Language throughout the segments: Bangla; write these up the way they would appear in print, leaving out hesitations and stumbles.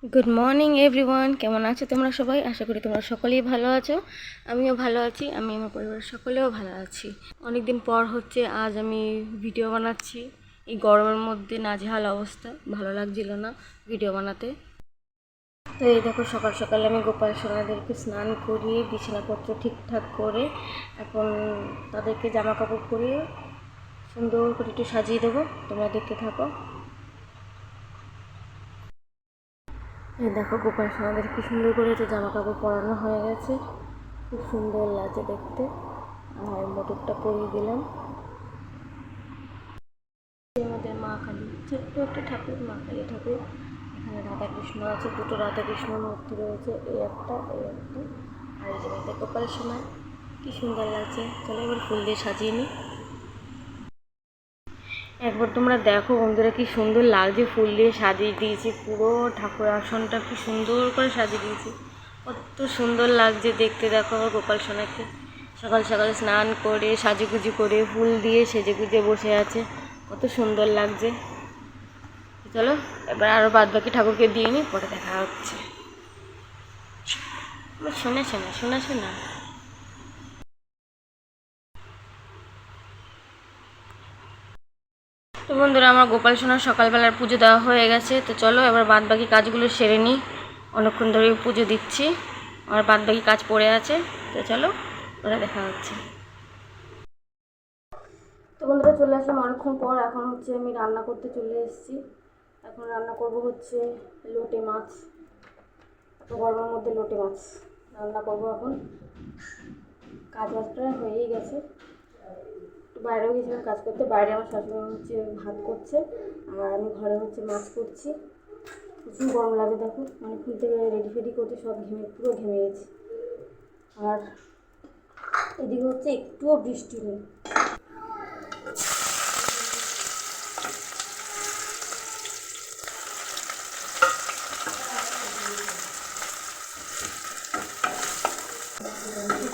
গুড মর্নিং এভরিওয়ান, কেমন আছো তোমরা সবাই? আশা করি তোমরা সকলেই ভালো আছো। আমিও ভালো আছি, আমি আমার পরিবারের সকলেও ভালো আছি। অনেক দিন পর হচ্ছে আজ আমি ভিডিও বানাচ্ছি। এই গরমের মধ্যে নাজেহাল অবস্থা, ভালো লাগছিল না ভিডিও বানাতে। তো এই দেখো, সকাল সকালে আমি গোপাল সোনাদেরকে স্নান করিয়ে বিছানাপত্র ঠিকঠাক করে এখন তাদেরকে জামা কাপড় পরিয়ে সুন্দর করে একটু সাজিয়ে দেবো। তোমরা দেখতে থাকো। এই দেখো, গোপাল সোনাদের কি সুন্দর করে একটু জামা কাপড় পরানো হয়ে গেছে, খুব সুন্দর লাগছে দেখতে। আর মোটরটা পরিয়ে দিলাম। আমাদের মা কালী, ছোট্ট একটা ঠাকুর, মা কালী ঠাকুর। এখানে রাধাকৃষ্ণ আছে, দুটো রাধাকৃষ্ণর মূর্তি রয়েছে, এই একটা এই একটা। আর এই যে গোপাল সোনা, কি সুন্দর লাগছে। চলো এবার ফুল দিয়ে সাজিয়ে নিই। একবার তোমরা দেখো বন্ধুরা, কি সুন্দর লাগছে, ফুল দিয়ে সাজিয়ে দিয়েছি। পুরো ঠাকুর আসনটা কি সুন্দর করে সাজিয়ে দিয়েছি, কত সুন্দর লাগছে দেখতে। দেখো আমার গোপাল সোনাকে সকাল সকাল স্নান করে সাজুগুজু করে ফুল দিয়ে সেজে গুজে বসে আছে, কত সুন্দর লাগছে। চলো এবার আরও বাদ বাকি ঠাকুরকে দিয়ে নিই, পরে দেখা হচ্ছে। শোনা শোনা শোনা শোনা। তো বন্ধুরা, আমার গোপাল সোনার সকালবেলার পুজো দেওয়া হয়ে গেছে। তো চলো এবার বাদ বাকি কাজগুলো সেরে নিই। অনেকক্ষণ ধরে পুজো দিচ্ছি, আমার বাদ বাকি কাজ পড়ে আছে। তো চলো ওরা দেখা হচ্ছে। তো বন্ধুরা, চলে আসলাম অনেকক্ষণ পর। এখন হচ্ছে আমি রান্না করতে চলে এসেছি। এখন রান্না করব হচ্ছে লোটে মাছ। এত গরমের মধ্যে লোটে মাছ রান্না করব এখন। কাজ বাজটা হয়েই গেছে। বাইরেও গেছিলাম কাজ করতে, বাইরে আমার শাশুড়ি হচ্ছে ভাত করছে আর আমি ঘরে হচ্ছে মাছ করছি। প্রচুর গরম লাগে দেখো, অনেকক্ষণ থেকে রেডি ফেডি করতে সব পুরো ঘেমে গেছি। আর এদিকে হচ্ছে একটুও বৃষ্টি নেই।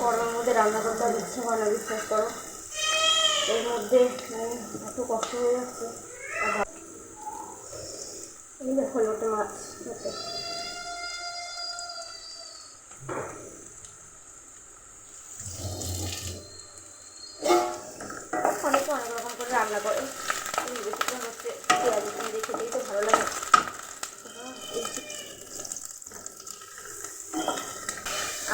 গরমের মধ্যে রান্না করতে আর ইচ্ছে হয় না, বিশ্বাস করো। এর মধ্যে এত কষ্ট হয়ে যাচ্ছে। এই দেখো লোটে মাছ, অনেকে অনেক রকম করে রান্না করে। বেশিরভাগ হচ্ছে পেঁয়াজ রসুন দিয়ে খেতেই তো ভালো লাগে।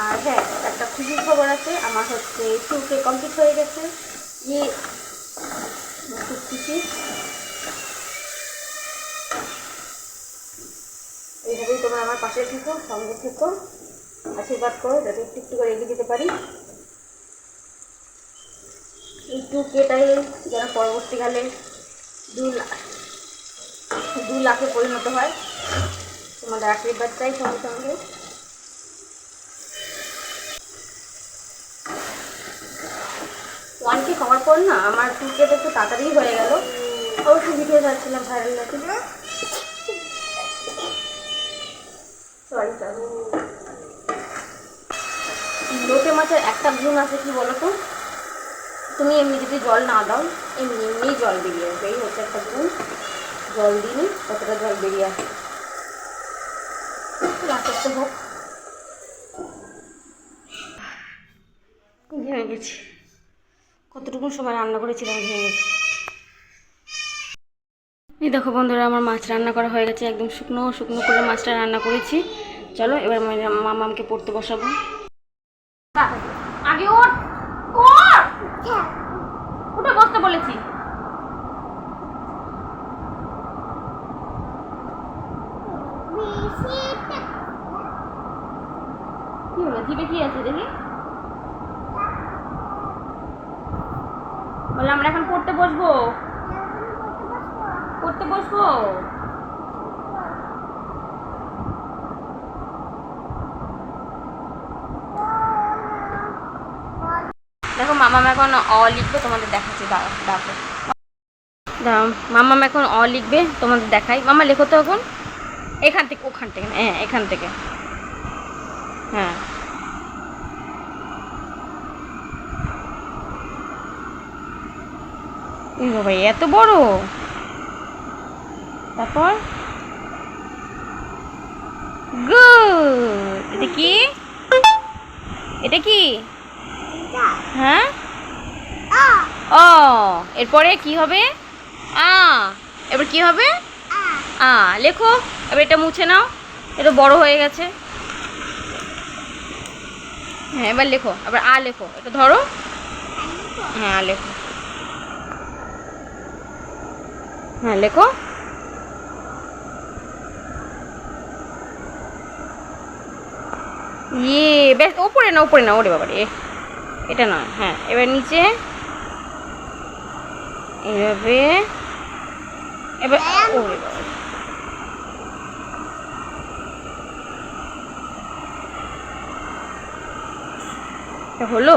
আর হ্যাঁ, একটা খুশির খবর আছে, আমার হচ্ছে 2K কমপ্লিট হয়ে গেছে। ইয়ে খুব খুশি। এইভাবেই তোমরা আমার পাশে থেকো, সঙ্গে থেকো, আশীর্বাদ করো যাতে একটু একটু করে এগিয়ে দিতে পারি। এই 2Kটাই যেন পরবর্তীকালে 2 লাখে পরিণত হয়। তোমাদের আশীর্বাদ চাই সঙ্গে সঙ্গে। 1K হওয়ার পর না আমার 2Kটা একটু তাড়াতাড়ি হয়ে গেল। অবশ্যই ভিডিও যাচ্ছিলাম ভাইরাল নাকি। Sorry sorry. লোটে মাছের একটা গুণ আছে, কি বলো তো, তুমি এমনি যদি জল না দাও এমনি এমনিই জল বেরিয়ে আসবে। এই হচ্ছে একটা গুণ। জল দিইনি, কতটা জল বেরিয়ে আসে। রাখতে হোক। ঘেমে গেছি, কতটুকু সময় রান্না করেছিলাম, ঘেমে গেছি। এই দেখো বন্ধুরা, আমার মাছ রান্না করা হয়ে গেছে, একদম শুকনো শুকনো করে মাছটা রান্না করেছি। চলো এবার মামামকে পড়তে বসাবো। আগে ওঠ, উঠে বসতে বলেছি। কি হলো, জিভে কি আছে দেখি? বলে আমরা এখন পড়তে বসবো, পড়তে বসবো। দেখো মামাম এখন অ লিখবে, তোমাদের দেখাচ্ছি। দেখো মামাম এখন অ লিখবে, তোমাদের দেখাই। মামা লেখো তো এখন, এখান থেকে ওখান থেকে, হ্যাঁ এখান থেকে, হ্যাঁ। ভাই এত বড়। তারপর গুড। এটা কি? এটা কি? হ্যাঁ, ও। এরপরে কি হবে? আ। এবার কি হবে? লেখো। এবার এটা মুছে নাও, এটা বড় হয়ে গেছে। হ্যাঁ, এবার লেখো, এবার লেখো, এটা ধরো। হ্যাঁ, লেখো। হ্যাঁ, লেখো। বেশ, ওপরে না, ওপরে না, ওরে বাবারে, এটা নয়। হ্যাঁ, এবার নিচে এইভাবে। এবার ওরে বাবা, এটা হলো।